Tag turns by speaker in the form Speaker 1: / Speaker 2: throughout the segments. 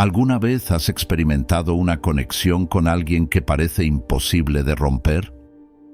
Speaker 1: ¿Alguna vez has experimentado una conexión con alguien que parece imposible de romper?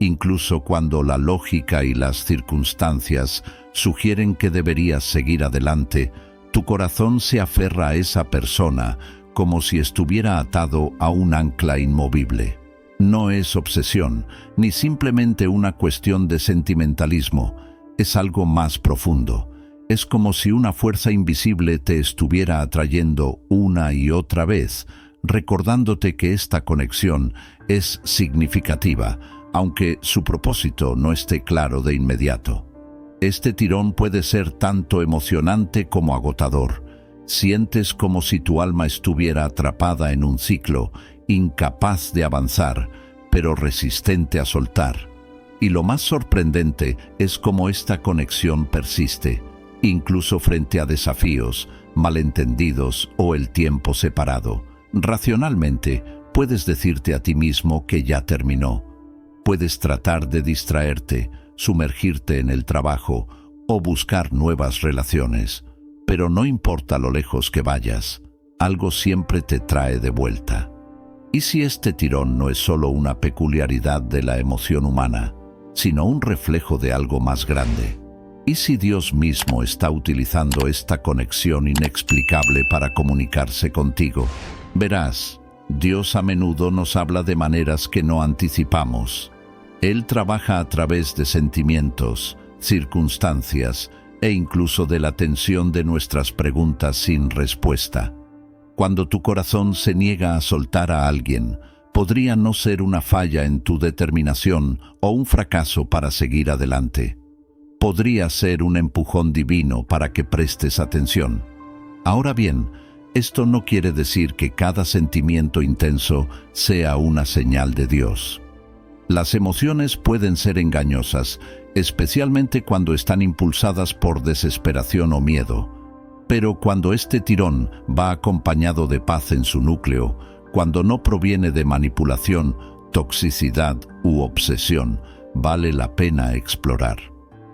Speaker 1: Incluso cuando la lógica y las circunstancias sugieren que deberías seguir adelante, tu corazón se aferra a esa persona como si estuviera atado a un ancla inmovible. No es obsesión, ni simplemente una cuestión de sentimentalismo, es algo más profundo. Es como si una fuerza invisible te estuviera atrayendo una y otra vez, recordándote que esta conexión es significativa, aunque su propósito no esté claro de inmediato. Este tirón puede ser tanto emocionante como agotador. Sientes como si tu alma estuviera atrapada en un ciclo, incapaz de avanzar, pero resistente a soltar. Y lo más sorprendente es cómo esta conexión persiste, incluso frente a desafíos, malentendidos o el tiempo separado. Racionalmente, puedes decirte a ti mismo que ya terminó. Puedes tratar de distraerte, sumergirte en el trabajo o buscar nuevas relaciones, pero no importa lo lejos que vayas, algo siempre te trae de vuelta. ¿Y si este tirón no es solo una peculiaridad de la emoción humana, sino un reflejo de algo más grande? ¿Y si Dios mismo está utilizando esta conexión inexplicable para comunicarse contigo? Verás, Dios a menudo nos habla de maneras que no anticipamos. Él trabaja a través de sentimientos, circunstancias e incluso de la tensión de nuestras preguntas sin respuesta. Cuando tu corazón se niega a soltar a alguien, podría no ser una falla en tu determinación o un fracaso para seguir adelante. Podría ser un empujón divino para que prestes atención. Ahora bien, esto no quiere decir que cada sentimiento intenso sea una señal de Dios. Las emociones pueden ser engañosas, especialmente cuando están impulsadas por desesperación o miedo. Pero cuando este tirón va acompañado de paz en su núcleo, cuando no proviene de manipulación, toxicidad u obsesión, vale la pena explorar.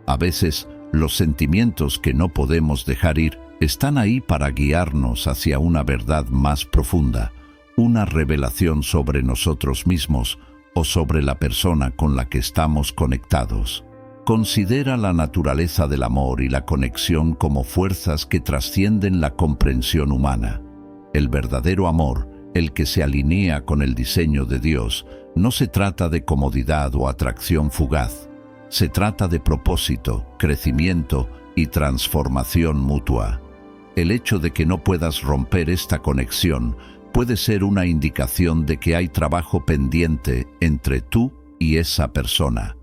Speaker 1: A veces, los sentimientos que no podemos dejar ir están ahí para guiarnos hacia una verdad más profunda, una revelación sobre nosotros mismos o sobre la persona con la que estamos conectados. Considera la naturaleza del amor y la conexión como fuerzas que trascienden la comprensión humana. El verdadero amor, el que se alinea con el diseño de Dios, no se trata de comodidad o atracción fugaz. Se trata de propósito, crecimiento y transformación mutua. El hecho de que no puedas romper esta conexión puede ser una indicación de que hay trabajo pendiente entre tú y esa persona.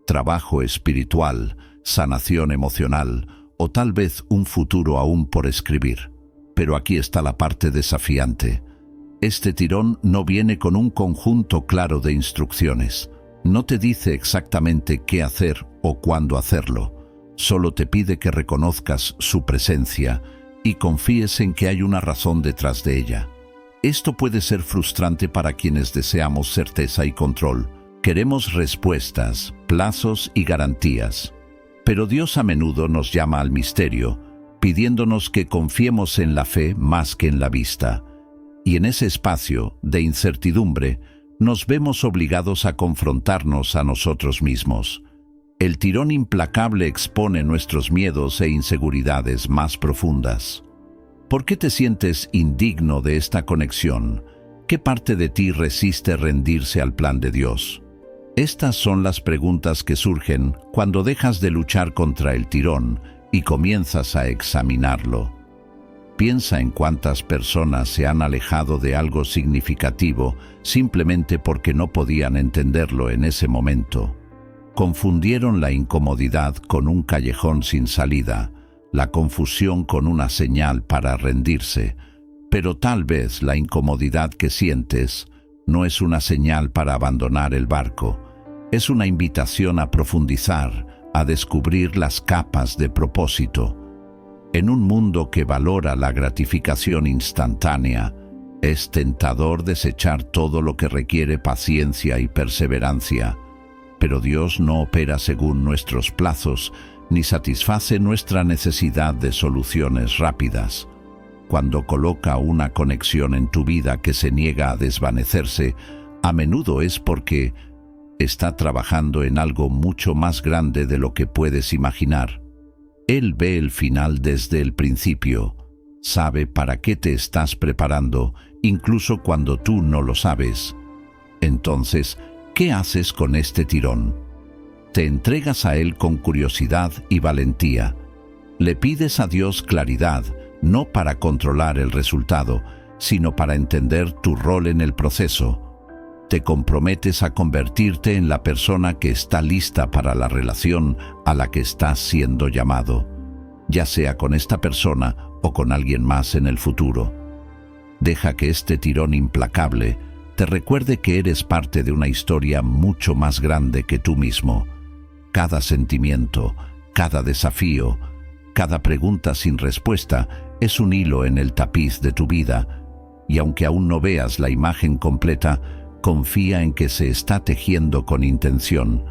Speaker 1: Trabajo espiritual, sanación emocional o tal vez un futuro aún por escribir. Pero aquí está la parte desafiante. Este tirón no viene con un conjunto claro de instrucciones. No te dice exactamente qué hacer o cuándo hacerlo. Solo te pide que reconozcas su presencia y confíes en que hay una razón detrás de ella. Esto puede ser frustrante para quienes deseamos certeza y control. Queremos respuestas, plazos y garantías. Pero Dios a menudo nos llama al misterio, pidiéndonos que confiemos en la fe más que en la vista. Y en ese espacio de incertidumbre, nos vemos obligados a confrontarnos a nosotros mismos. El tirón implacable expone nuestros miedos e inseguridades más profundas. ¿Por qué te sientes indigno de esta conexión? ¿Qué parte de ti resiste rendirse al plan de Dios? Estas son las preguntas que surgen cuando dejas de luchar contra el tirón y comienzas a examinarlo. Piensa en cuántas personas se han alejado de algo significativo simplemente porque no podían entenderlo en ese momento. Confundieron la incomodidad con un callejón sin salida, la confusión con una señal para rendirse, pero tal vez la incomodidad que sientes no es una señal para abandonar el barco, es una invitación a profundizar, a descubrir las capas de propósito. En un mundo que valora la gratificación instantánea, es tentador desechar todo lo que requiere paciencia y perseverancia, pero Dios no opera según nuestros plazos ni satisface nuestra necesidad de soluciones rápidas. cuando coloca una conexión en tu vida que se niega a desvanecerse, a menudo es porque está trabajando en algo mucho más grande de lo que puedes imaginar. Él ve el final desde el principio, sabe para qué te estás preparando, incluso cuando tú no lo sabes. Entonces, ¿qué haces con este tirón? Te entregas a Él con curiosidad y valentía. Le pides a Dios claridad, no para controlar el resultado, sino para entender tu rol en el proceso. Te comprometes a convertirte en la persona que está lista para la relación a la que estás siendo llamado, ya sea con esta persona o con alguien más en el futuro. Deja que este tirón implacable te recuerde que eres parte de una historia mucho más grande que tú mismo. Cada sentimiento, cada desafío, cada pregunta sin respuesta es un hilo en el tapiz de tu vida, y aunque aún no veas la imagen completa, confía en que se está tejiendo con intención.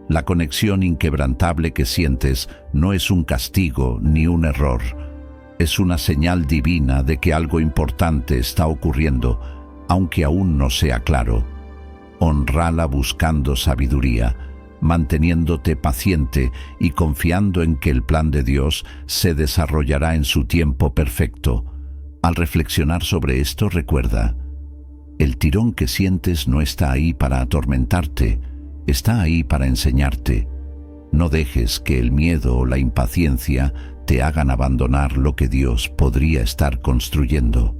Speaker 1: La conexión inquebrantable que sientes no es un castigo ni un error. Es una señal divina de que algo importante está ocurriendo, aunque aún no sea claro. Honrala buscando sabiduría, manteniéndote paciente y confiando en que el plan de Dios se desarrollará en su tiempo perfecto. Al reflexionar sobre esto, recuerda: el tirón que sientes no está ahí para atormentarte, está ahí para enseñarte. No dejes que el miedo o la impaciencia te hagan abandonar lo que Dios podría estar construyendo.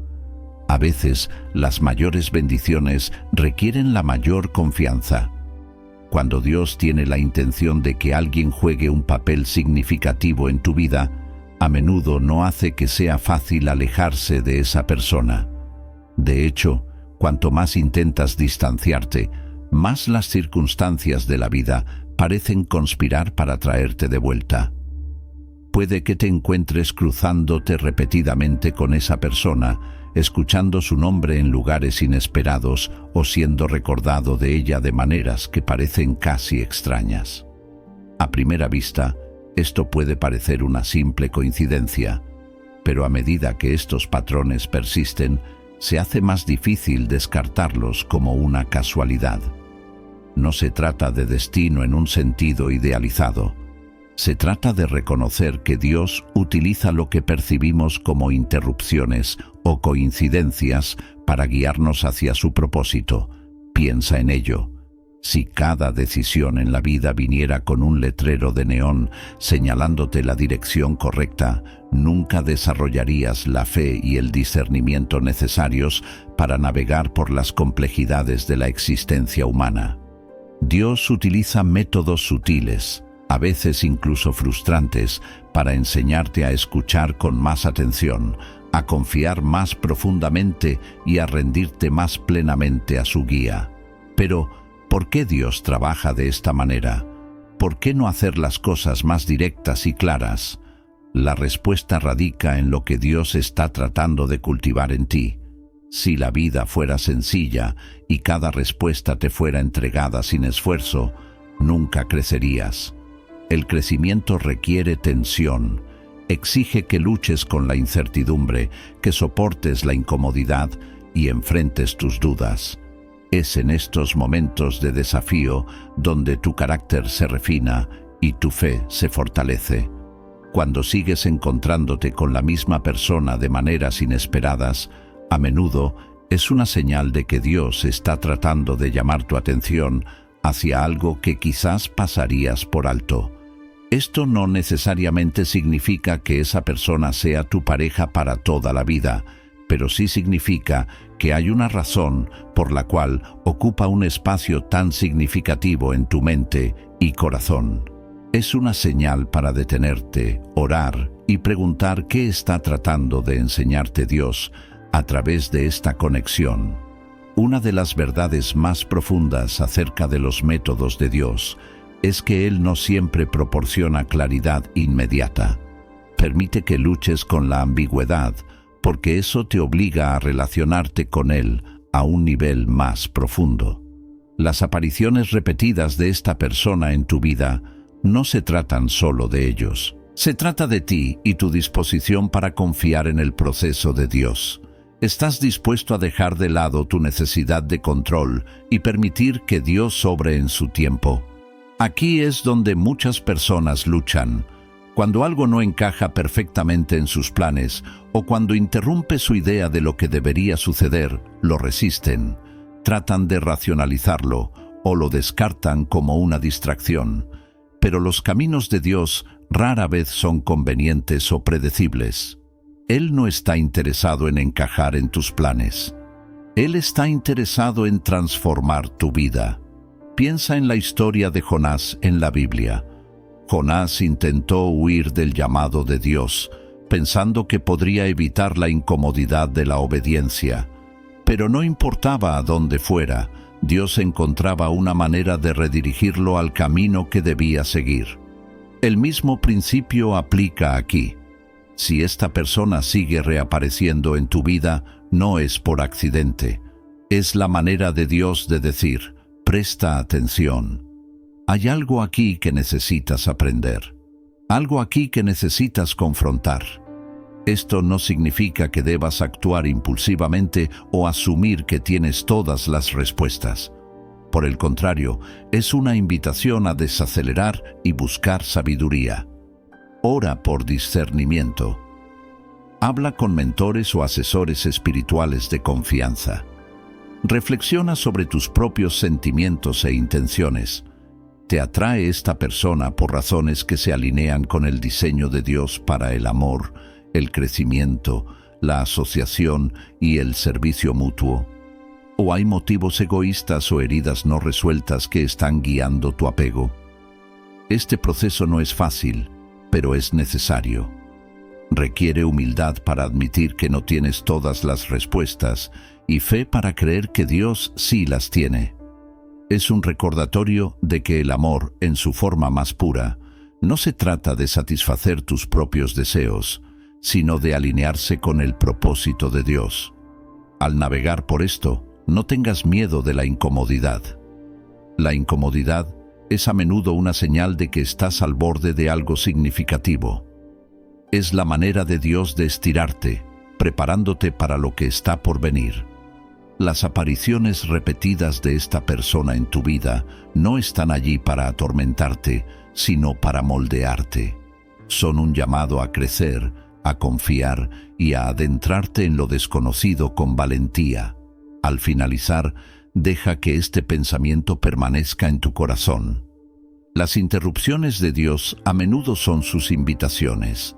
Speaker 1: A veces, las mayores bendiciones requieren la mayor confianza. Cuando Dios tiene la intención de que alguien juegue un papel significativo en tu vida, a menudo no hace que sea fácil alejarse de esa persona. De hecho, cuanto más intentas distanciarte, más las circunstancias de la vida parecen conspirar para traerte de vuelta. Puede que te encuentres cruzándote repetidamente con esa persona, escuchando su nombre en lugares inesperados o siendo recordado de ella de maneras que parecen casi extrañas. A primera vista, esto puede parecer una simple coincidencia, pero a medida que estos patrones persisten, se hace más difícil descartarlos como una casualidad. No se trata de destino en un sentido idealizado. Se trata de reconocer que Dios utiliza lo que percibimos como interrupciones o coincidencias para guiarnos hacia su propósito. Piensa en ello. Si cada decisión en la vida viniera con un letrero de neón señalándote la dirección correcta, nunca desarrollarías la fe y el discernimiento necesarios para navegar por las complejidades de la existencia humana. Dios utiliza métodos sutiles, a veces incluso frustrantes, para enseñarte a escuchar con más atención, a confiar más profundamente y a rendirte más plenamente a su guía. Pero, ¿por qué Dios trabaja de esta manera? ¿Por qué no hacer las cosas más directas y claras? La respuesta radica en lo que Dios está tratando de cultivar en ti. Si la vida fuera sencilla y cada respuesta te fuera entregada sin esfuerzo, nunca crecerías. El crecimiento requiere tensión, exige que luches con la incertidumbre, que soportes la incomodidad y enfrentes tus dudas. Es en estos momentos de desafío donde tu carácter se refina y tu fe se fortalece. Cuando sigues encontrándote con la misma persona de maneras inesperadas, a menudo es una señal de que Dios está tratando de llamar tu atención hacia algo que quizás pasarías por alto. Esto no necesariamente significa que esa persona sea tu pareja para toda la vida, pero sí significa que hay una razón por la cual ocupa un espacio tan significativo en tu mente y corazón. Es una señal para detenerte, orar y preguntar qué está tratando de enseñarte Dios a través de esta conexión. Una de las verdades más profundas acerca de los métodos de Dios es que Él no siempre proporciona claridad inmediata. Permite que luches con la ambigüedad, porque eso te obliga a relacionarte con Él a un nivel más profundo. Las apariciones repetidas de esta persona en tu vida no se tratan solo de ellos. Se trata de ti y tu disposición para confiar en el proceso de Dios. ¿Estás dispuesto a dejar de lado tu necesidad de control y permitir que Dios obre en su tiempo? Aquí es donde muchas personas luchan. Cuando algo no encaja perfectamente en sus planes o cuando interrumpe su idea de lo que debería suceder, lo resisten, tratan de racionalizarlo o lo descartan como una distracción. Pero los caminos de Dios rara vez son convenientes o predecibles. Él no está interesado en encajar en tus planes. Él está interesado en transformar tu vida. Piensa en la historia de Jonás en la Biblia. Jonás intentó huir del llamado de Dios, pensando que podría evitar la incomodidad de la obediencia. Pero no importaba a dónde fuera, Dios encontraba una manera de redirigirlo al camino que debía seguir. El mismo principio aplica aquí. Si esta persona sigue reapareciendo en tu vida, no es por accidente. Es la manera de Dios de decir, presta atención. Hay algo aquí que necesitas aprender. Algo aquí que necesitas confrontar. Esto no significa que debas actuar impulsivamente o asumir que tienes todas las respuestas. Por el contrario, es una invitación a desacelerar y buscar sabiduría. Ora por discernimiento. Habla con mentores o asesores espirituales de confianza. Reflexiona sobre tus propios sentimientos e intenciones. ¿Te atrae esta persona por razones que se alinean con el diseño de Dios para el amor, el crecimiento, la asociación y el servicio mutuo? ¿O hay motivos egoístas o heridas no resueltas que están guiando tu apego? Este proceso no es fácil, pero es necesario. Requiere humildad para admitir que no tienes todas las respuestas y fe para creer que Dios sí las tiene. Es un recordatorio de que el amor, en su forma más pura, no se trata de satisfacer tus propios deseos, sino de alinearse con el propósito de Dios. Al navegar por esto, no tengas miedo de la incomodidad. La incomodidad es a menudo una señal de que estás al borde de algo significativo. Es la manera de Dios de estirarte, preparándote para lo que está por venir. Las apariciones repetidas de esta persona en tu vida no están allí para atormentarte, sino para moldearte. Son un llamado a crecer, a confiar y a adentrarte en lo desconocido con valentía. Al finalizar, deja que este pensamiento permanezca en tu corazón. Las interrupciones de Dios a menudo son sus invitaciones.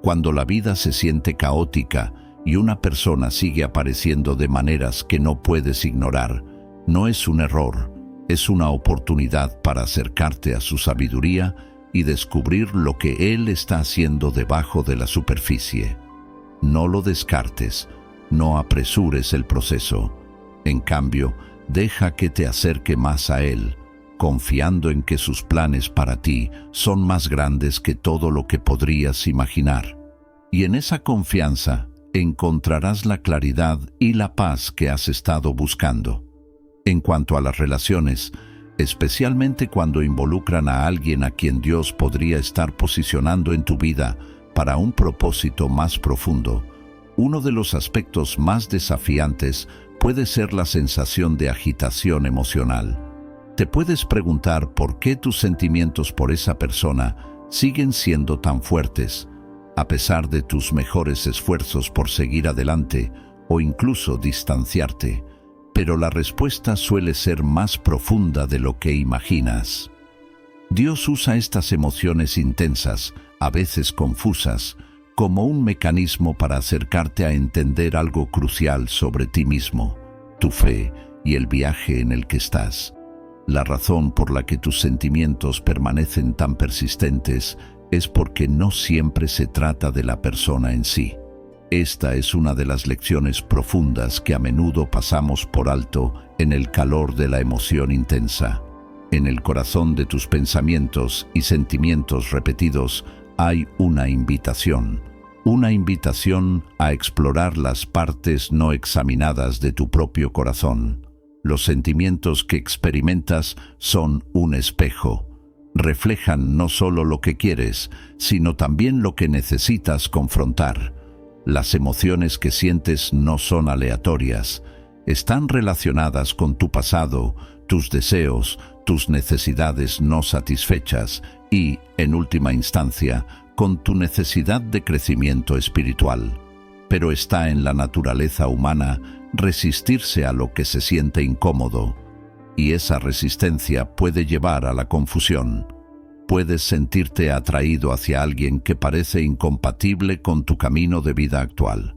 Speaker 1: Cuando la vida se siente caótica y una persona sigue apareciendo de maneras que no puedes ignorar, no es un error, es una oportunidad para acercarte a su sabiduría y descubrir lo que Él está haciendo debajo de la superficie. No lo descartes, no apresures el proceso. En cambio, deja que te acerque más a Él, confiando en que sus planes para ti son más grandes que todo lo que podrías imaginar. Y en esa confianza encontrarás la claridad y la paz que has estado buscando. En cuanto a las relaciones, especialmente cuando involucran a alguien a quien Dios podría estar posicionando en tu vida para un propósito más profundo, uno de los aspectos más desafiantes puede ser la sensación de agitación emocional. Te puedes preguntar por qué tus sentimientos por esa persona siguen siendo tan fuertes, a pesar de tus mejores esfuerzos por seguir adelante o incluso distanciarte. Pero la respuesta suele ser más profunda de lo que imaginas. Dios usa estas emociones intensas, a veces confusas, como un mecanismo para acercarte a entender algo crucial sobre ti mismo, tu fe y el viaje en el que estás. La razón por la que tus sentimientos permanecen tan persistentes es porque no siempre se trata de la persona en sí. Esta es una de las lecciones profundas que a menudo pasamos por alto en el calor de la emoción intensa. En el corazón de tus pensamientos y sentimientos repetidos hay una invitación a explorar las partes no examinadas de tu propio corazón. Los sentimientos que experimentas son un espejo. reflejan no solo lo que quieres, sino también lo que necesitas confrontar. Las emociones que sientes no son aleatorias, están relacionadas con tu pasado, tus deseos, tus necesidades no satisfechas y, en última instancia, con tu necesidad de crecimiento espiritual. Pero está en la naturaleza humana resistirse a lo que se siente incómodo, y esa resistencia puede llevar a la confusión. Puedes sentirte atraído hacia alguien que parece incompatible con tu camino de vida actual.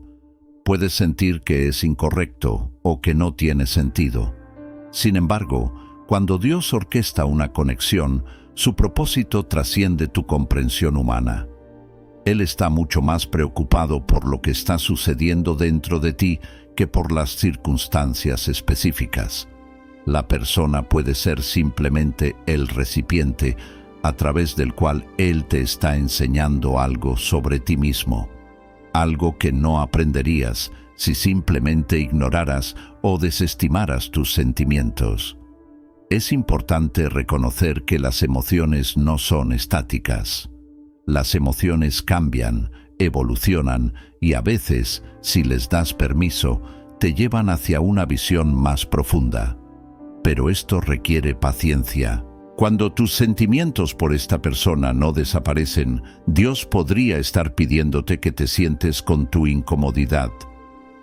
Speaker 1: Puedes sentir que es incorrecto o que no tiene sentido. Sin embargo, cuando Dios orquesta una conexión, su propósito trasciende tu comprensión humana. Él está mucho más preocupado por lo que está sucediendo dentro de ti que por las circunstancias específicas. La persona puede ser simplemente el recipiente a través del cual Él te está enseñando algo sobre ti mismo, algo que no aprenderías si simplemente ignoraras o desestimaras tus sentimientos. Es importante reconocer que las emociones no son estáticas. Las emociones cambian, evolucionan y a veces, si les das permiso, te llevan hacia una visión más profunda. Pero esto requiere paciencia. Cuando tus sentimientos por esta persona no desaparecen, Dios podría estar pidiéndote que te sientes con tu incomodidad,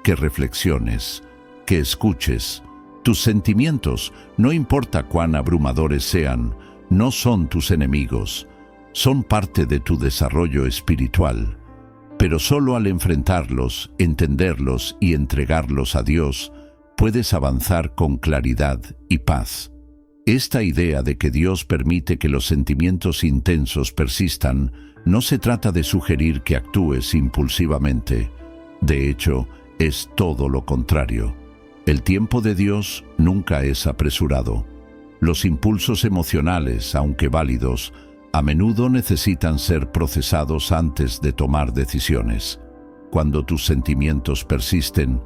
Speaker 1: que reflexiones, que escuches. Tus sentimientos, no importa cuán abrumadores sean, no son tus enemigos, son parte de tu desarrollo espiritual. Pero solo al enfrentarlos, entenderlos y entregarlos a Dios, puedes avanzar con claridad y paz. Esta idea de que Dios permite que los sentimientos intensos persistan no se trata de sugerir que actúes impulsivamente. De hecho, es todo lo contrario. El tiempo de Dios nunca es apresurado. Los impulsos emocionales, aunque válidos, a menudo necesitan ser procesados antes de tomar decisiones. Cuando tus sentimientos persisten,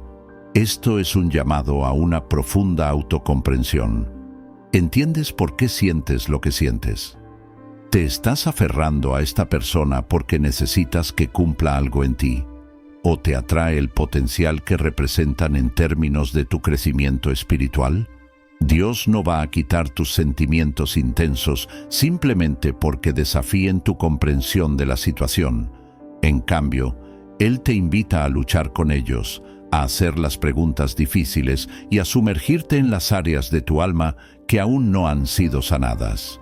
Speaker 1: esto es un llamado a una profunda autocomprensión. ¿Entiendes por qué sientes lo que sientes? ¿Te estás aferrando a esta persona porque necesitas que cumpla algo en ti? ¿O te atrae el potencial que representan en términos de tu crecimiento espiritual? Dios no va a quitar tus sentimientos intensos simplemente porque desafíen tu comprensión de la situación. En cambio, Él te invita a luchar con ellos, a hacer las preguntas difíciles y a sumergirte en las áreas de tu alma que aún no han sido sanadas.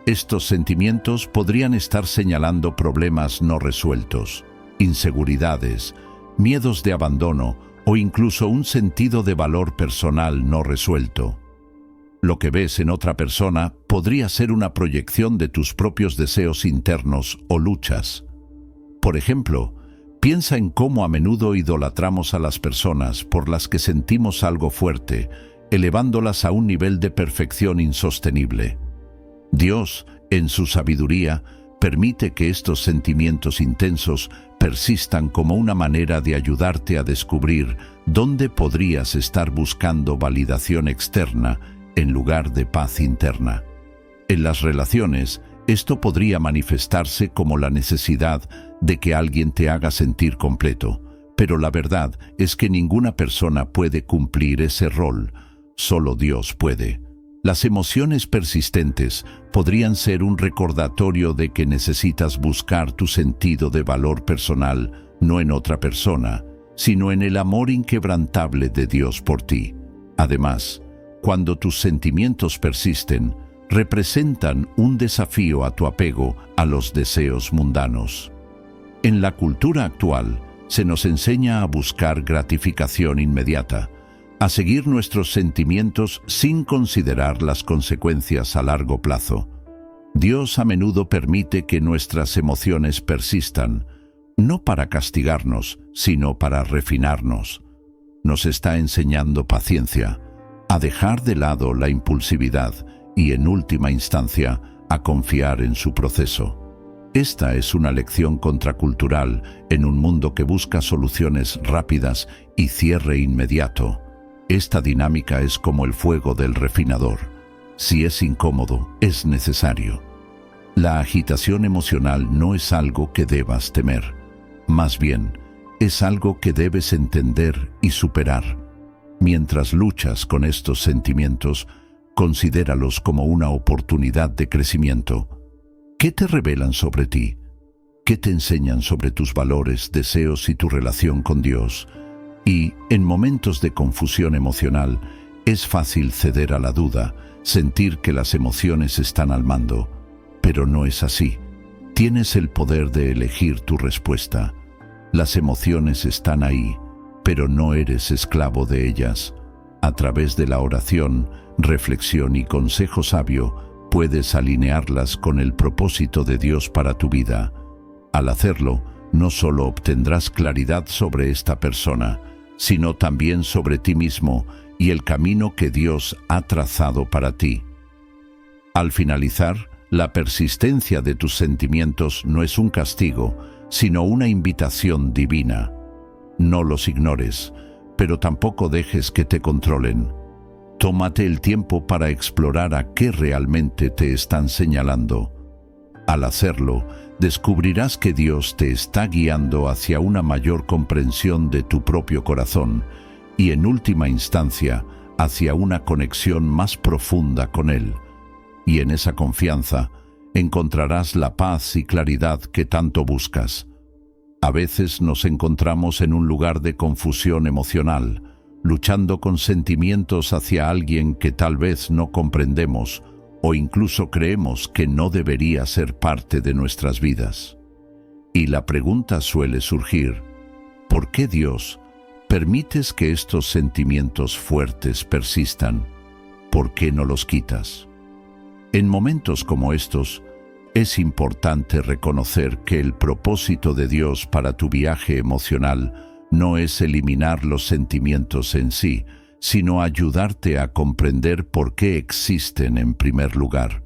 Speaker 1: Estos sentimientos podrían estar señalando problemas no resueltos, inseguridades, miedos de abandono o incluso un sentido de valor personal no resuelto. Lo que ves en otra persona podría ser una proyección de tus propios deseos internos o luchas. Por ejemplo, piensa en cómo a menudo idolatramos a las personas por las que sentimos algo fuerte, elevándolas a un nivel de perfección insostenible. Dios, en su sabiduría, permite que estos sentimientos intensos persistan como una manera de ayudarte a descubrir dónde podrías estar buscando validación externa en lugar de paz interna. En las relaciones, esto podría manifestarse como la necesidad de que alguien te haga sentir completo, pero la verdad es que ninguna persona puede cumplir ese rol, solo Dios puede. Las emociones persistentes podrían ser un recordatorio de que necesitas buscar tu sentido de valor personal, no en otra persona, sino en el amor inquebrantable de Dios por ti. Además, cuando tus sentimientos persisten, representan un desafío a tu apego a los deseos mundanos. En la cultura actual, se nos enseña a buscar gratificación inmediata, a seguir nuestros sentimientos sin considerar las consecuencias a largo plazo. Dios a menudo permite que nuestras emociones persistan, no para castigarnos, sino para refinarnos. Nos está enseñando paciencia, a dejar de lado la impulsividad y, en última instancia, a confiar en su proceso. Esta es una lección contracultural en un mundo que busca soluciones rápidas y cierre inmediato. Esta dinámica es como el fuego del refinador. Si es incómodo, es necesario. La agitación emocional no es algo que debas temer. Más bien, es algo que debes entender y superar. Mientras luchas con estos sentimientos, considéralos como una oportunidad de crecimiento. ¿Qué te revelan sobre ti? ¿Qué te enseñan sobre tus valores, deseos y tu relación con Dios? Y, en momentos de confusión emocional, es fácil ceder a la duda, sentir que las emociones están al mando. Pero no es así. Tienes el poder de elegir tu respuesta. Las emociones están ahí, pero no eres esclavo de ellas. A través de la oración, reflexión y consejo sabio, puedes alinearlas con el propósito de Dios para tu vida. Al hacerlo, no solo obtendrás claridad sobre esta persona, sino también sobre ti mismo y el camino que Dios ha trazado para ti. Al finalizar, la persistencia de tus sentimientos no es un castigo, sino una invitación divina. No los ignores, pero tampoco dejes que te controlen. Tómate el tiempo para explorar a qué realmente te están señalando. Al hacerlo, descubrirás que Dios te está guiando hacia una mayor comprensión de tu propio corazón y, en última instancia, hacia una conexión más profunda con Él. Y en esa confianza encontrarás la paz y claridad que tanto buscas. A veces nos encontramos en un lugar de confusión emocional, luchando con sentimientos hacia alguien que tal vez no comprendemos o incluso creemos que no debería ser parte de nuestras vidas. Y la pregunta suele surgir: ¿por qué, Dios, permites que estos sentimientos fuertes persistan? ¿Por qué no los quitas? En momentos como estos, es importante reconocer que el propósito de Dios para tu viaje emocional no es eliminar los sentimientos en sí, sino ayudarte a comprender por qué existen en primer lugar.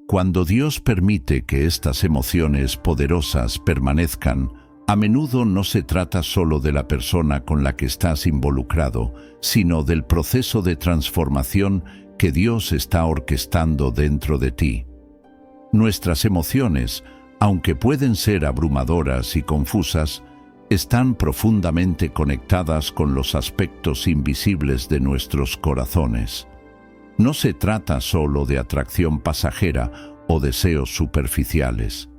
Speaker 1: Cuando Dios permite que estas emociones poderosas permanezcan, a menudo no se trata solo de la persona con la que estás involucrado, sino del proceso de transformación que Dios está orquestando dentro de ti. Nuestras emociones, aunque pueden ser abrumadoras y confusas, están profundamente conectadas con los aspectos invisibles de nuestros corazones. No se trata solo de atracción pasajera o deseos superficiales.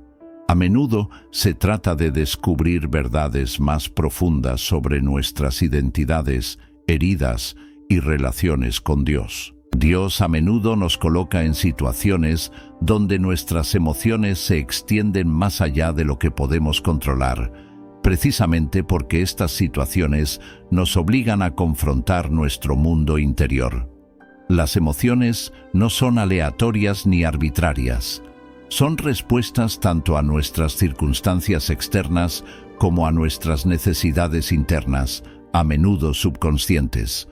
Speaker 1: A menudo se trata de descubrir verdades más profundas sobre nuestras identidades, heridas y relaciones con Dios. Dios a menudo nos coloca en situaciones donde nuestras emociones se extienden más allá de lo que podemos controlar, precisamente porque estas situaciones nos obligan a confrontar nuestro mundo interior. Las emociones no son aleatorias ni arbitrarias. Son respuestas tanto a nuestras circunstancias externas como a nuestras necesidades internas, a menudo subconscientes.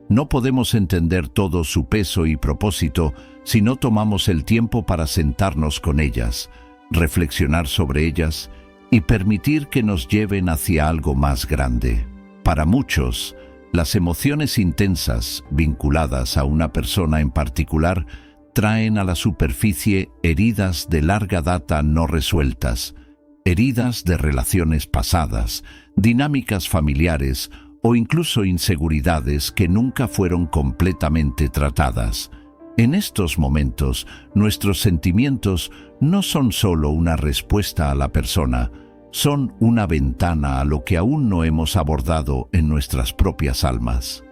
Speaker 1: No podemos entender todo su peso y propósito si no tomamos el tiempo para sentarnos con ellas, reflexionar sobre ellas y permitir que nos lleven hacia algo más grande. Para muchos, las emociones intensas vinculadas a una persona en particular traen a la superficie heridas de larga data no resueltas, heridas de relaciones pasadas, dinámicas familiares o incluso inseguridades que nunca fueron completamente tratadas. En estos momentos, nuestros sentimientos no son solo una respuesta a la persona, son una ventana a lo que aún no hemos abordado en nuestras propias almas.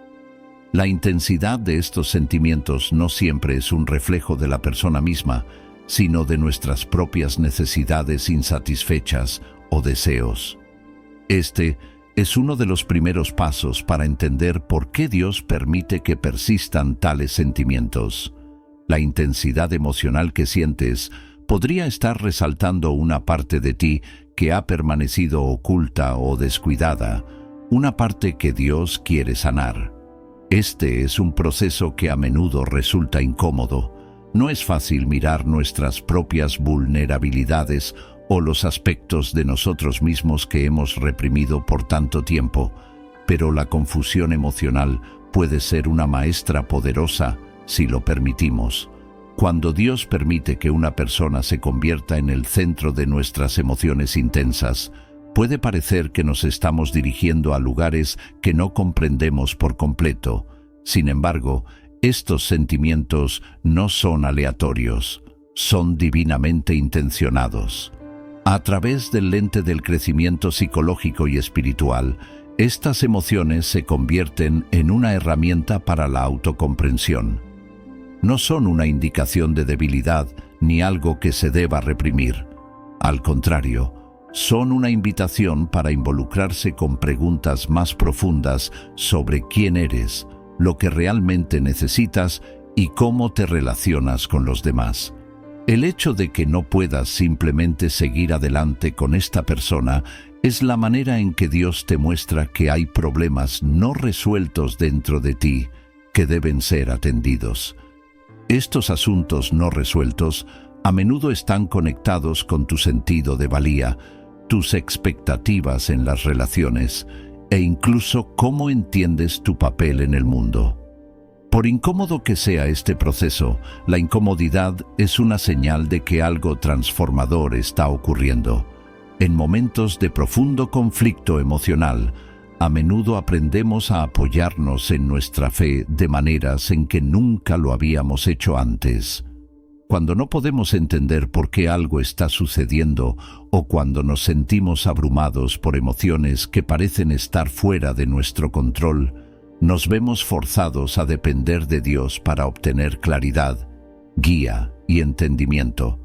Speaker 1: La intensidad de estos sentimientos no siempre es un reflejo de la persona misma, sino de nuestras propias necesidades insatisfechas o deseos. Este es uno de los primeros pasos para entender por qué Dios permite que persistan tales sentimientos. La intensidad emocional que sientes podría estar resaltando una parte de ti que ha permanecido oculta o descuidada, una parte que Dios quiere sanar. Este es un proceso que a menudo resulta incómodo. No es fácil mirar nuestras propias vulnerabilidades o los aspectos de nosotros mismos que hemos reprimido por tanto tiempo, pero la confusión emocional puede ser una maestra poderosa si lo permitimos. Cuando Dios permite que una persona se convierta en el centro de nuestras emociones intensas, puede parecer que nos estamos dirigiendo a lugares que no comprendemos por completo. Sin embargo, estos sentimientos no son aleatorios, son divinamente intencionados. A través del lente del crecimiento psicológico y espiritual, estas emociones se convierten en una herramienta para la autocomprensión. No son una indicación de debilidad ni algo que se deba reprimir. Al contrario, son una invitación para involucrarse con preguntas más profundas sobre quién eres, lo que realmente necesitas y cómo te relacionas con los demás. El hecho de que no puedas simplemente seguir adelante con esta persona es la manera en que Dios te muestra que hay problemas no resueltos dentro de ti que deben ser atendidos. Estos asuntos no resueltos a menudo están conectados con tu sentido de valía, tus expectativas en las relaciones e incluso cómo entiendes tu papel en el mundo. Por incómodo que sea este proceso, la incomodidad es una señal de que algo transformador está ocurriendo. En momentos de profundo conflicto emocional, a menudo aprendemos a apoyarnos en nuestra fe de maneras en que nunca lo habíamos hecho antes. Cuando no podemos entender por qué algo está sucediendo o cuando nos sentimos abrumados por emociones que parecen estar fuera de nuestro control, nos vemos forzados a depender de Dios para obtener claridad, guía y entendimiento.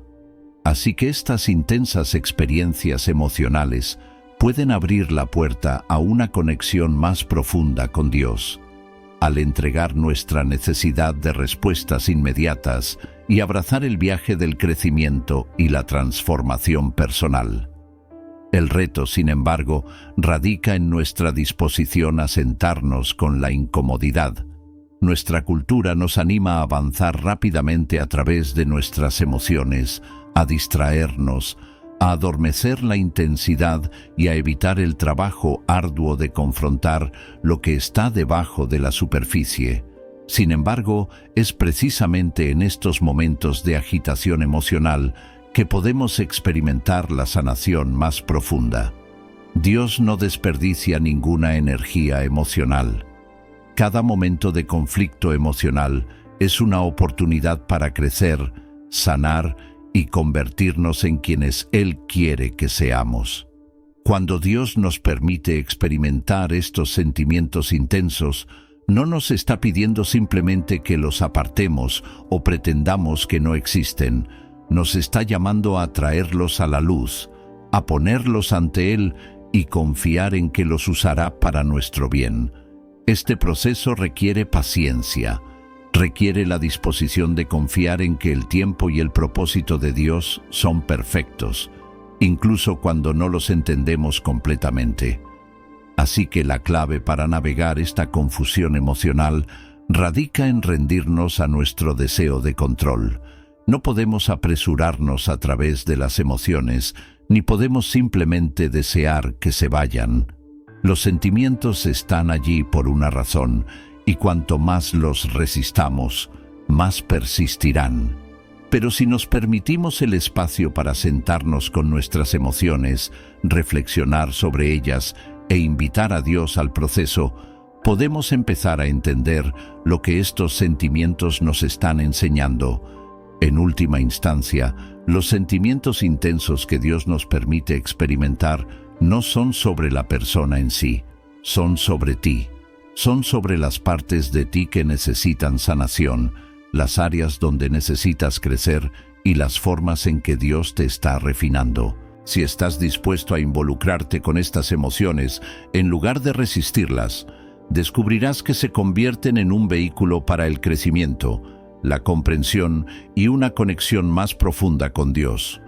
Speaker 1: Así que estas intensas experiencias emocionales pueden abrir la puerta a una conexión más profunda con Dios. Al entregar nuestra necesidad de respuestas inmediatas y abrazar el viaje del crecimiento y la transformación personal. El reto, sin embargo, radica en nuestra disposición a sentarnos con la incomodidad. Nuestra cultura nos anima a avanzar rápidamente a través de nuestras emociones, a distraernos, a adormecer la intensidad y a evitar el trabajo arduo de confrontar lo que está debajo de la superficie. Sin embargo, es precisamente en estos momentos de agitación emocional que podemos experimentar la sanación más profunda. Dios no desperdicia ninguna energía emocional. Cada momento de conflicto emocional es una oportunidad para crecer, sanar y convertirnos en quienes Él quiere que seamos. Cuando Dios nos permite experimentar estos sentimientos intensos, no nos está pidiendo simplemente que los apartemos o pretendamos que no existen. Nos está llamando a traerlos a la luz, a ponerlos ante Él y confiar en que los usará para nuestro bien. Este proceso requiere paciencia, requiere la disposición de confiar en que el tiempo y el propósito de Dios son perfectos, incluso cuando no los entendemos completamente. Así que la clave para navegar esta confusión emocional radica en rendirnos a nuestro deseo de control. No podemos apresurarnos a través de las emociones, ni podemos simplemente desear que se vayan. Los sentimientos están allí por una razón, y cuanto más los resistamos, más persistirán. Pero si nos permitimos el espacio para sentarnos con nuestras emociones, reflexionar sobre ellas e invitar a Dios al proceso, podemos empezar a entender lo que estos sentimientos nos están enseñando. En última instancia, los sentimientos intensos que Dios nos permite experimentar no son sobre la persona en sí, son sobre ti. Son sobre las partes de ti que necesitan sanación, las áreas donde necesitas crecer y las formas en que Dios te está refinando. Si estás dispuesto a involucrarte con estas emociones, en lugar de resistirlas, descubrirás que se convierten en un vehículo para el crecimiento, la comprensión y una conexión más profunda con Dios.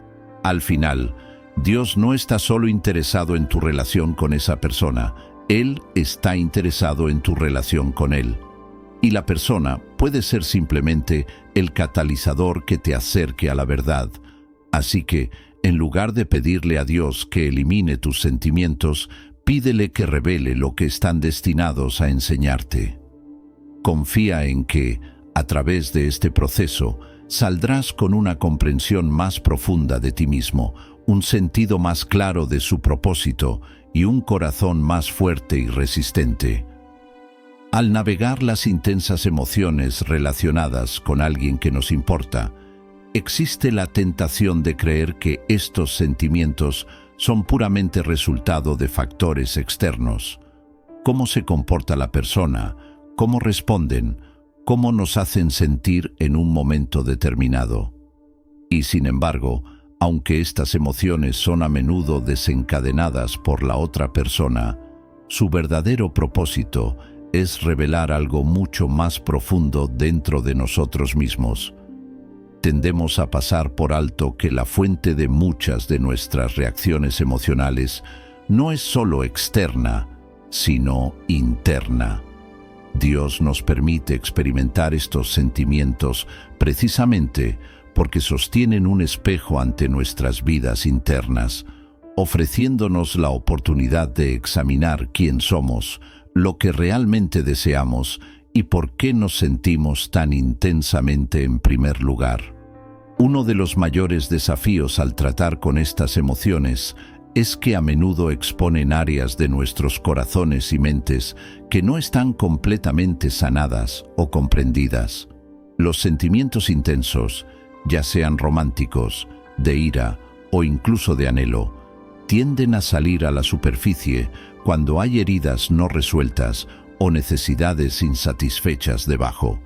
Speaker 1: Al final, Dios no está solo interesado en tu relación con esa persona, Él está interesado en tu relación con Él. Y la persona puede ser simplemente el catalizador que te acerque a la verdad. Así que, en lugar de pedirle a Dios que elimine tus sentimientos, pídele que revele lo que están destinados a enseñarte. Confía en que, a través de este proceso, saldrás con una comprensión más profunda de ti mismo, un sentido más claro de su propósito y un corazón más fuerte y resistente. Al navegar las intensas emociones relacionadas con alguien que nos importa, existe la tentación de creer que estos sentimientos son puramente resultado de factores externos. Cómo se comporta la persona, cómo responden, cómo nos hacen sentir en un momento determinado. Y sin embargo, aunque estas emociones son a menudo desencadenadas por la otra persona, su verdadero propósito es revelar algo mucho más profundo dentro de nosotros mismos. Tendemos a pasar por alto que la fuente de muchas de nuestras reacciones emocionales no es solo externa, sino interna. Dios nos permite experimentar estos sentimientos precisamente porque sostienen un espejo ante nuestras vidas internas, ofreciéndonos la oportunidad de examinar quién somos, lo que realmente deseamos y por qué nos sentimos tan intensamente en primer lugar. Uno de los mayores desafíos al tratar con estas emociones es que a menudo exponen áreas de nuestros corazones y mentes que no están completamente sanadas o comprendidas. Los sentimientos intensos, ya sean románticos, de ira o incluso de anhelo, tienden a salir a la superficie cuando hay heridas no resueltas o necesidades insatisfechas debajo.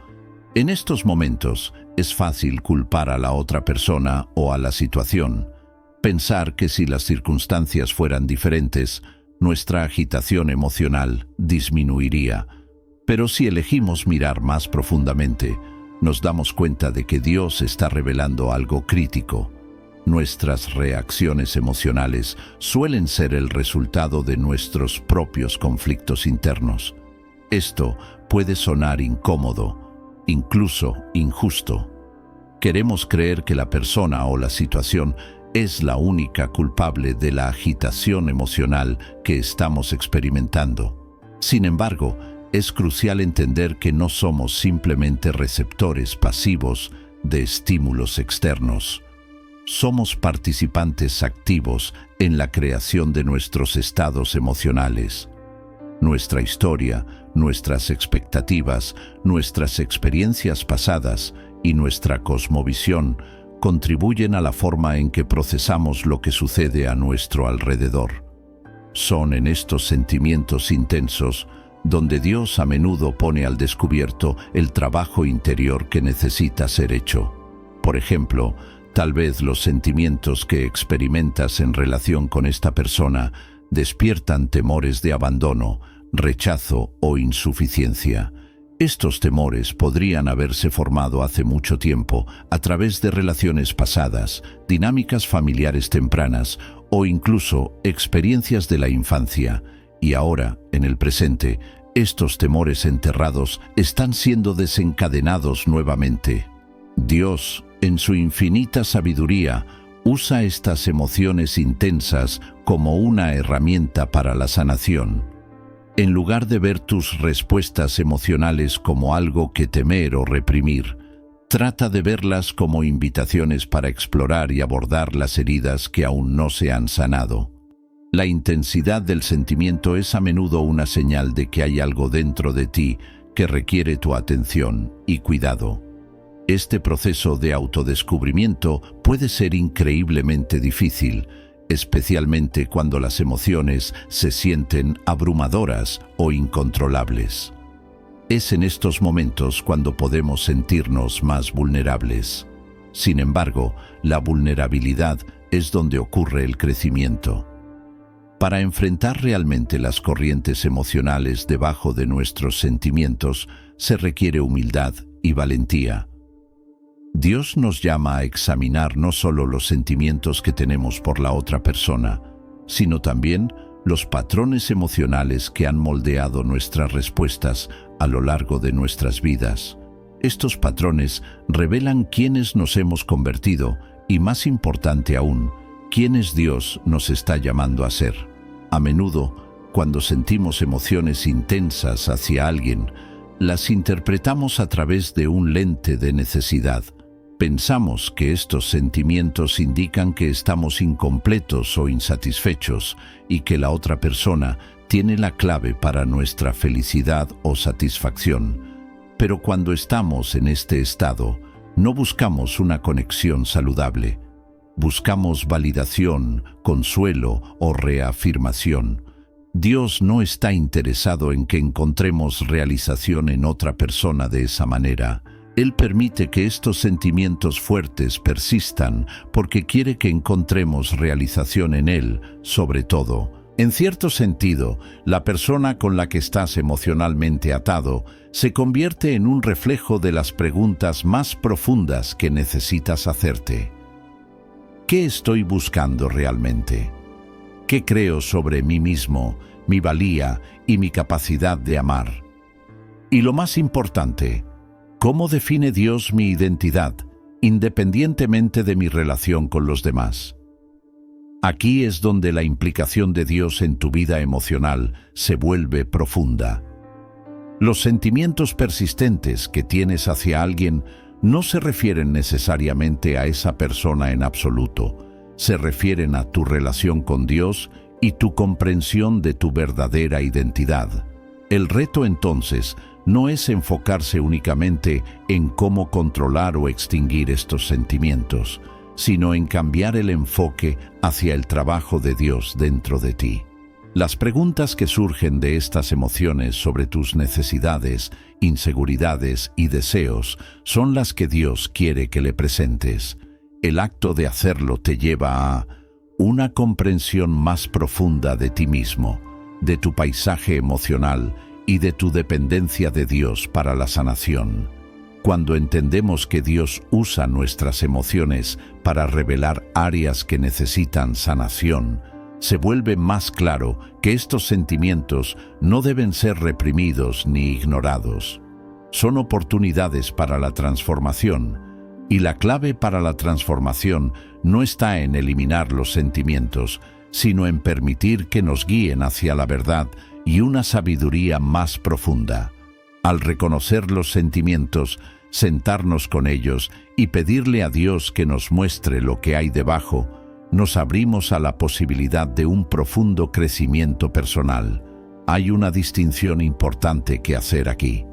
Speaker 1: En estos momentos es fácil culpar a la otra persona o a la situación, pensar que si las circunstancias fueran diferentes, nuestra agitación emocional disminuiría. Pero si elegimos mirar más profundamente, nos damos cuenta de que Dios está revelando algo crítico. Nuestras reacciones emocionales suelen ser el resultado de nuestros propios conflictos internos. Esto puede sonar incómodo, incluso injusto. Queremos creer que la persona o la situación es la única culpable de la agitación emocional que estamos experimentando. Sin embargo, es crucial entender que no somos simplemente receptores pasivos de estímulos externos. Somos participantes activos en la creación de nuestros estados emocionales. Nuestra historia, nuestras expectativas, nuestras experiencias pasadas y nuestra cosmovisión contribuyen a la forma en que procesamos lo que sucede a nuestro alrededor. Son en estos sentimientos intensos donde Dios a menudo pone al descubierto el trabajo interior que necesita ser hecho. Por ejemplo, tal vez los sentimientos que experimentas en relación con esta persona despiertan temores de abandono, rechazo o insuficiencia. Estos temores podrían haberse formado hace mucho tiempo a través de relaciones pasadas, dinámicas familiares tempranas o incluso experiencias de la infancia. Y ahora, en el presente, estos temores enterrados están siendo desencadenados nuevamente. Dios, en su infinita sabiduría, usa estas emociones intensas como una herramienta para la sanación. En lugar de ver tus respuestas emocionales como algo que temer o reprimir, trata de verlas como invitaciones para explorar y abordar las heridas que aún no se han sanado. La intensidad del sentimiento es a menudo una señal de que hay algo dentro de ti que requiere tu atención y cuidado. Este proceso de autodescubrimiento puede ser increíblemente difícil, especialmente cuando las emociones se sienten abrumadoras o incontrolables. Es en estos momentos cuando podemos sentirnos más vulnerables. Sin embargo, la vulnerabilidad es donde ocurre el crecimiento. Para enfrentar realmente las corrientes emocionales debajo de nuestros sentimientos, se requiere humildad y valentía. Dios nos llama a examinar no solo los sentimientos que tenemos por la otra persona, sino también los patrones emocionales que han moldeado nuestras respuestas a lo largo de nuestras vidas. Estos patrones revelan quiénes nos hemos convertido y, más importante aún, quiénes Dios nos está llamando a ser. A menudo, cuando sentimos emociones intensas hacia alguien, las interpretamos a través de un lente de necesidad. Pensamos que estos sentimientos indican que estamos incompletos o insatisfechos y que la otra persona tiene la clave para nuestra felicidad o satisfacción. Pero cuando estamos en este estado, no buscamos una conexión saludable. Buscamos validación, consuelo o reafirmación. Dios no está interesado en que encontremos realización en otra persona de esa manera. Él permite que estos sentimientos fuertes persistan porque quiere que encontremos realización en Él, sobre todo. En cierto sentido, la persona con la que estás emocionalmente atado se convierte en un reflejo de las preguntas más profundas que necesitas hacerte. ¿Qué estoy buscando realmente? ¿Qué creo sobre mí mismo, mi valía y mi capacidad de amar? Y lo más importante, ¿cómo define Dios mi identidad, independientemente de mi relación con los demás? Aquí es donde la implicación de Dios en tu vida emocional se vuelve profunda. Los sentimientos persistentes que tienes hacia alguien no se refieren necesariamente a esa persona en absoluto, se refieren a tu relación con Dios y tu comprensión de tu verdadera identidad. El reto entonces no es enfocarse únicamente en cómo controlar o extinguir estos sentimientos, sino en cambiar el enfoque hacia el trabajo de Dios dentro de ti. Las preguntas que surgen de estas emociones sobre tus necesidades, inseguridades y deseos son las que Dios quiere que le presentes. El acto de hacerlo te lleva a una comprensión más profunda de ti mismo, de tu paisaje emocional y de tu dependencia de Dios para la sanación. Cuando entendemos que Dios usa nuestras emociones para revelar áreas que necesitan sanación, se vuelve más claro que estos sentimientos no deben ser reprimidos ni ignorados. Son oportunidades para la transformación, y la clave para la transformación no está en eliminar los sentimientos, sino en permitir que nos guíen hacia la verdad y una sabiduría más profunda. Al reconocer los sentimientos, sentarnos con ellos y pedirle a Dios que nos muestre lo que hay debajo, nos abrimos a la posibilidad de un profundo crecimiento personal. Hay una distinción importante que hacer aquí.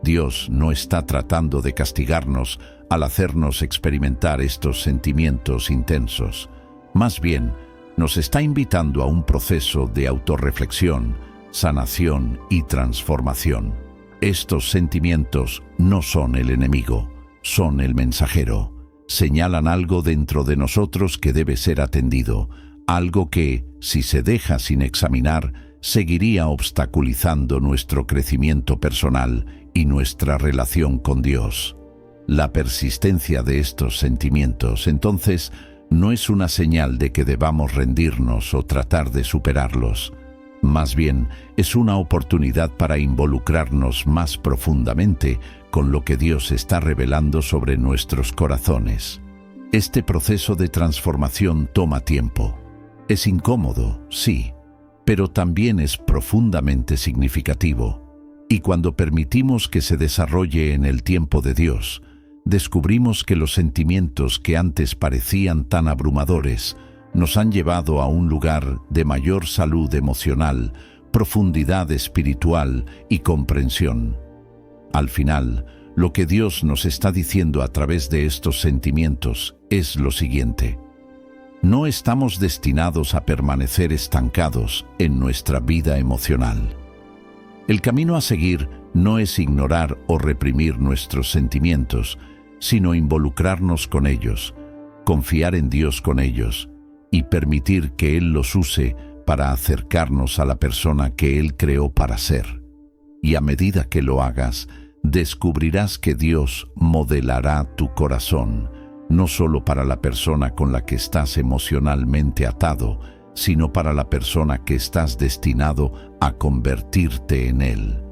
Speaker 1: Dios no está tratando de castigarnos al hacernos experimentar estos sentimientos intensos. Más bien, nos está invitando a un proceso de autorreflexión, sanación y transformación. Estos sentimientos no son el enemigo, son el mensajero. Señalan algo dentro de nosotros que debe ser atendido, algo que, si se deja sin examinar, seguiría obstaculizando nuestro crecimiento personal y nuestra relación con Dios. La persistencia de estos sentimientos, entonces, no es una señal de que debamos rendirnos o tratar de superarlos. Más bien, es una oportunidad para involucrarnos más profundamente con lo que Dios está revelando sobre nuestros corazones. Este proceso de transformación toma tiempo. Es incómodo, sí, pero también es profundamente significativo. Y cuando permitimos que se desarrolle en el tiempo de Dios, descubrimos que los sentimientos que antes parecían tan abrumadores nos han llevado a un lugar de mayor salud emocional, profundidad espiritual y comprensión. Al final, lo que Dios nos está diciendo a través de estos sentimientos es lo siguiente: no estamos destinados a permanecer estancados en nuestra vida emocional. El camino a seguir no es ignorar o reprimir nuestros sentimientos, sino involucrarnos con ellos, confiar en Dios con ellos y permitir que Él los use para acercarnos a la persona que Él creó para ser. Y a medida que lo hagas, descubrirás que Dios modelará tu corazón, no solo para la persona con la que estás emocionalmente atado, sino para la persona que estás destinado a convertirte en Él.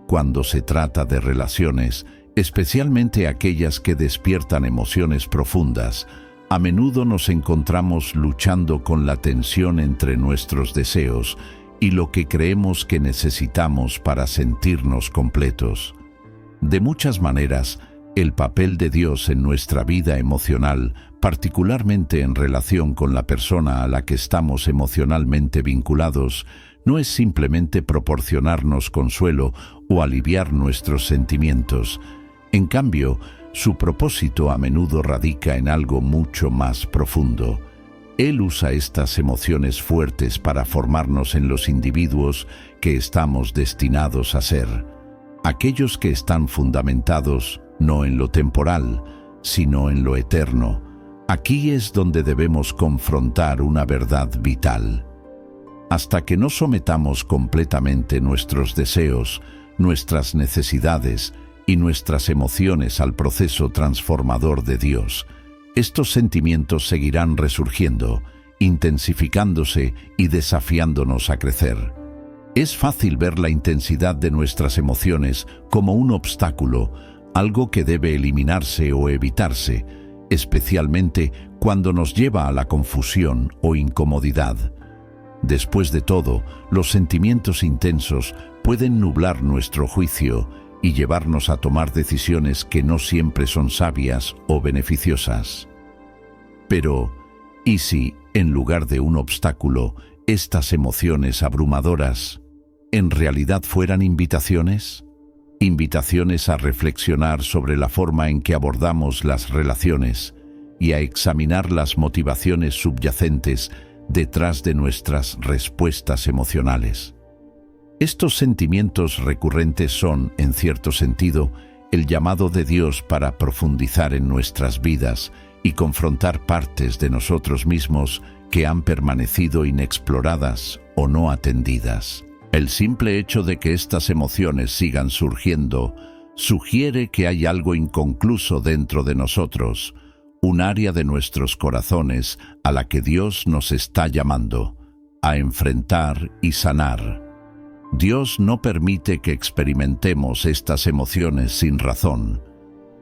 Speaker 1: Cuando se trata de relaciones, especialmente aquellas que despiertan emociones profundas, a menudo nos encontramos luchando con la tensión entre nuestros deseos y lo que creemos que necesitamos para sentirnos completos. De muchas maneras, El papel de Dios en nuestra vida emocional, particularmente en relación con la persona a la que estamos emocionalmente vinculados, no es simplemente proporcionarnos consuelo o aliviar nuestros sentimientos. En cambio, su propósito a menudo radica en algo mucho más profundo. Él usa estas emociones fuertes para formarnos en los individuos que estamos destinados a ser. Aquellos que están fundamentados no en lo temporal, sino en lo eterno. Aquí es donde debemos confrontar una verdad vital. Hasta que no sometamos completamente nuestros deseos, nuestras necesidades y nuestras emociones al proceso transformador de Dios, estos sentimientos seguirán resurgiendo, intensificándose y desafiándonos a crecer. Es fácil ver la intensidad de nuestras emociones como un obstáculo, algo que debe eliminarse o evitarse, especialmente cuando nos lleva a la confusión o incomodidad. Después de todo, los sentimientos intensos pueden nublar nuestro juicio y llevarnos a tomar decisiones que no siempre son sabias o beneficiosas. Pero, ¿y si, en lugar de un obstáculo, estas emociones abrumadoras en realidad fueran invitaciones? Invitaciones a reflexionar sobre la forma en que abordamos las relaciones y a examinar las motivaciones subyacentes detrás de nuestras respuestas emocionales. Estos sentimientos recurrentes son, en cierto sentido, el llamado de Dios para profundizar en nuestras vidas y confrontar partes de nosotros mismos que han permanecido inexploradas o no atendidas. El simple hecho de que estas emociones sigan surgiendo sugiere que hay algo inconcluso dentro de nosotros, un área de nuestros corazones a la que Dios nos está llamando a enfrentar y sanar. Dios no permite que experimentemos estas emociones sin razón.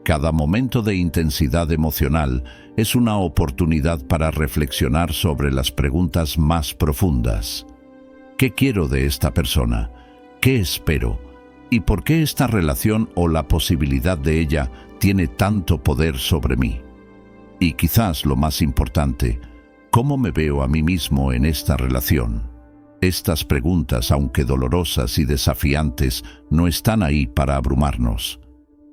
Speaker 1: Cada momento de intensidad emocional es una oportunidad para reflexionar sobre las preguntas más profundas. ¿Qué quiero de esta persona? ¿Qué espero? ¿Y por qué esta relación o la posibilidad de ella tiene tanto poder sobre mí? Y quizás lo más importante, ¿cómo me veo a mí mismo en esta relación? Estas preguntas, aunque dolorosas y desafiantes, no están ahí para abrumarnos.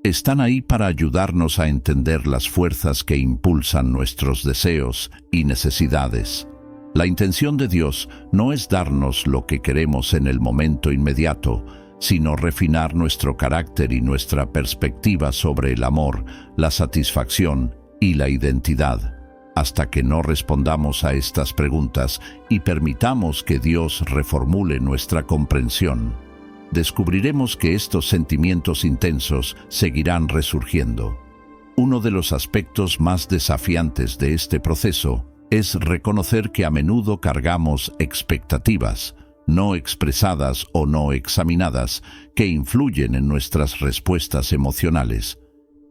Speaker 1: Están ahí para ayudarnos a entender las fuerzas que impulsan nuestros deseos y necesidades. La intención de Dios no es darnos lo que queremos en el momento inmediato, sino refinar nuestro carácter y nuestra perspectiva sobre el amor, la satisfacción y la identidad. Hasta que no respondamos a estas preguntas y permitamos que Dios reformule nuestra comprensión, descubriremos que estos sentimientos intensos seguirán resurgiendo. Uno de los aspectos más desafiantes de este proceso es reconocer que a menudo cargamos expectativas, no expresadas o no examinadas, que influyen en nuestras respuestas emocionales.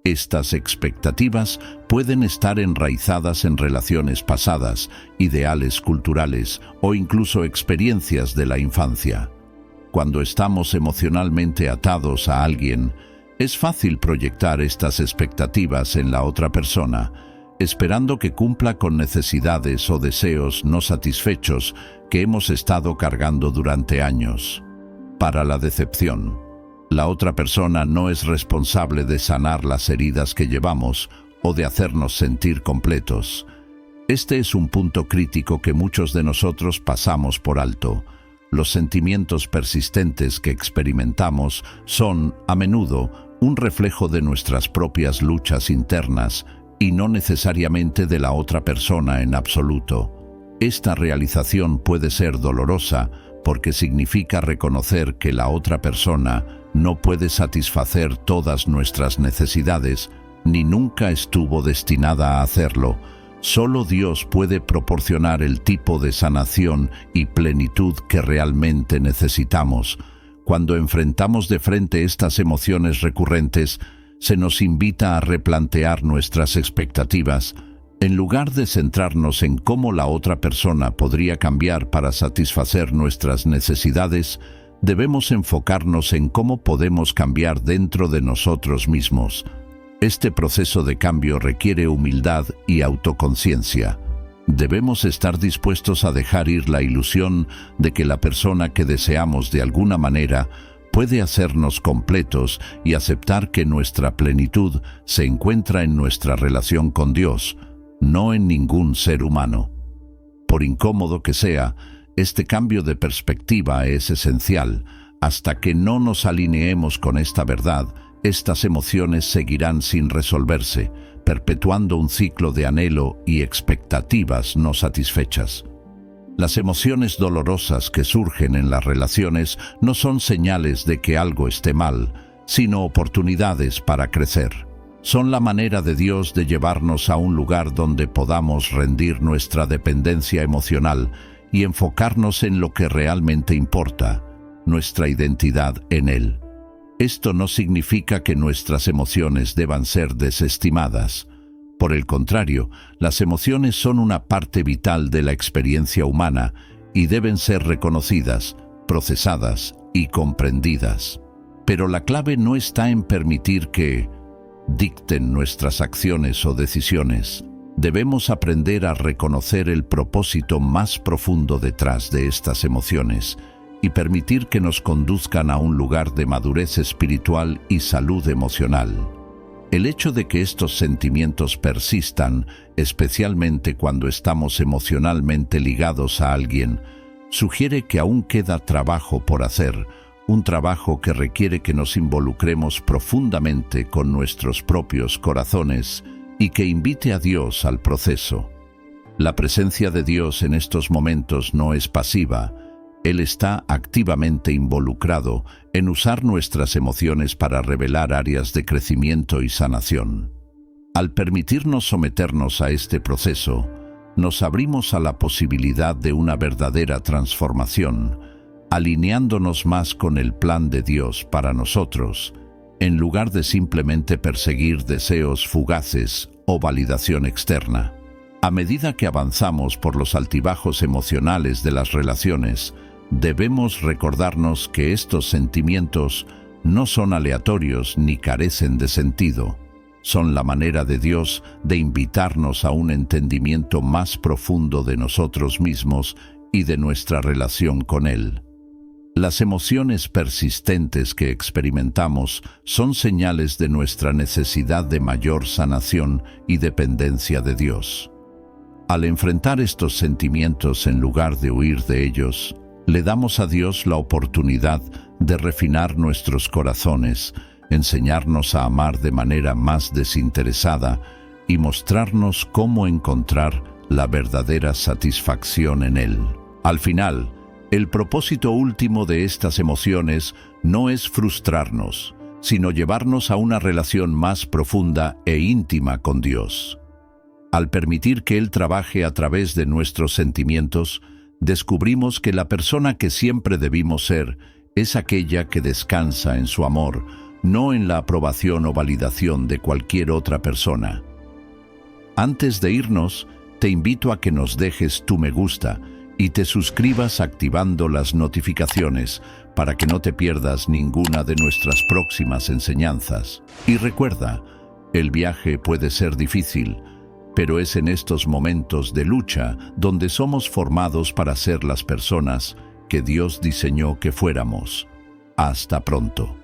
Speaker 1: Estas expectativas pueden estar enraizadas en relaciones pasadas, ideales culturales o incluso experiencias de la infancia. Cuando estamos emocionalmente atados a alguien, es fácil proyectar estas expectativas en la otra persona, esperando que cumpla con necesidades o deseos no satisfechos que hemos estado cargando durante años. Para la decepción, la otra persona no es responsable de sanar las heridas que llevamos o de hacernos sentir completos. Este es un punto crítico que muchos de nosotros pasamos por alto. Los sentimientos persistentes que experimentamos son, a menudo, un reflejo de nuestras propias luchas internas y no necesariamente de la otra persona en absoluto. Esta realización puede ser dolorosa porque significa reconocer que la otra persona no puede satisfacer todas nuestras necesidades, ni nunca estuvo destinada a hacerlo. Solo Dios puede proporcionar el tipo de sanación y plenitud que realmente necesitamos. Cuando enfrentamos de frente estas emociones recurrentes, se nos invita a replantear nuestras expectativas. En lugar de centrarnos en cómo la otra persona podría cambiar para satisfacer nuestras necesidades, debemos enfocarnos en cómo podemos cambiar dentro de nosotros mismos. Este proceso de cambio requiere humildad y autoconciencia. Debemos estar dispuestos a dejar ir la ilusión de que la persona que deseamos de alguna manera puede hacernos completos y aceptar que nuestra plenitud se encuentra en nuestra relación con Dios, no en ningún ser humano. Por incómodo que sea, este cambio de perspectiva es esencial. Hasta que no nos alineemos con esta verdad, estas emociones seguirán sin resolverse, perpetuando un ciclo de anhelo y expectativas no satisfechas. Las emociones dolorosas que surgen en las relaciones no son señales de que algo esté mal, sino oportunidades para crecer. Son la manera de Dios de llevarnos a un lugar donde podamos rendir nuestra dependencia emocional y enfocarnos en lo que realmente importa, nuestra identidad en Él. Esto no significa que nuestras emociones deban ser desestimadas. Por el contrario, las emociones son una parte vital de la experiencia humana y deben ser reconocidas, procesadas y comprendidas. Pero la clave no está en permitir que dicten nuestras acciones o decisiones. Debemos aprender a reconocer el propósito más profundo detrás de estas emociones y permitir que nos conduzcan a un lugar de madurez espiritual y salud emocional. El hecho de que estos sentimientos persistan, especialmente cuando estamos emocionalmente ligados a alguien, sugiere que aún queda trabajo por hacer, un trabajo que requiere que nos involucremos profundamente con nuestros propios corazones y que invite a Dios al proceso. La presencia de Dios en estos momentos no es pasiva. Él está activamente involucrado en usar nuestras emociones para revelar áreas de crecimiento y sanación. Al permitirnos someternos a este proceso, nos abrimos a la posibilidad de una verdadera transformación, alineándonos más con el plan de Dios para nosotros, en lugar de simplemente perseguir deseos fugaces o validación externa. A medida que avanzamos por los altibajos emocionales de las relaciones, debemos recordarnos que estos sentimientos no son aleatorios ni carecen de sentido. Son la manera de Dios de invitarnos a un entendimiento más profundo de nosotros mismos y de nuestra relación con Él. Las emociones persistentes que experimentamos son señales de nuestra necesidad de mayor sanación y dependencia de Dios. Al enfrentar estos sentimientos en lugar de huir de ellos, le damos a Dios la oportunidad de refinar nuestros corazones, enseñarnos a amar de manera más desinteresada y mostrarnos cómo encontrar la verdadera satisfacción en Él. Al final, el propósito último de estas emociones no es frustrarnos, sino llevarnos a una relación más profunda e íntima con Dios. Al permitir que Él trabaje a través de nuestros sentimientos, descubrimos que la persona que siempre debimos ser es aquella que descansa en su amor, no en la aprobación o validación de cualquier otra persona. Antes de irnos, te invito a que nos dejes tu me gusta y te suscribas activando las notificaciones para que no te pierdas ninguna de nuestras próximas enseñanzas. Y recuerda, el viaje puede ser difícil, pero es en estos momentos de lucha donde somos formados para ser las personas que Dios diseñó que fuéramos. Hasta pronto.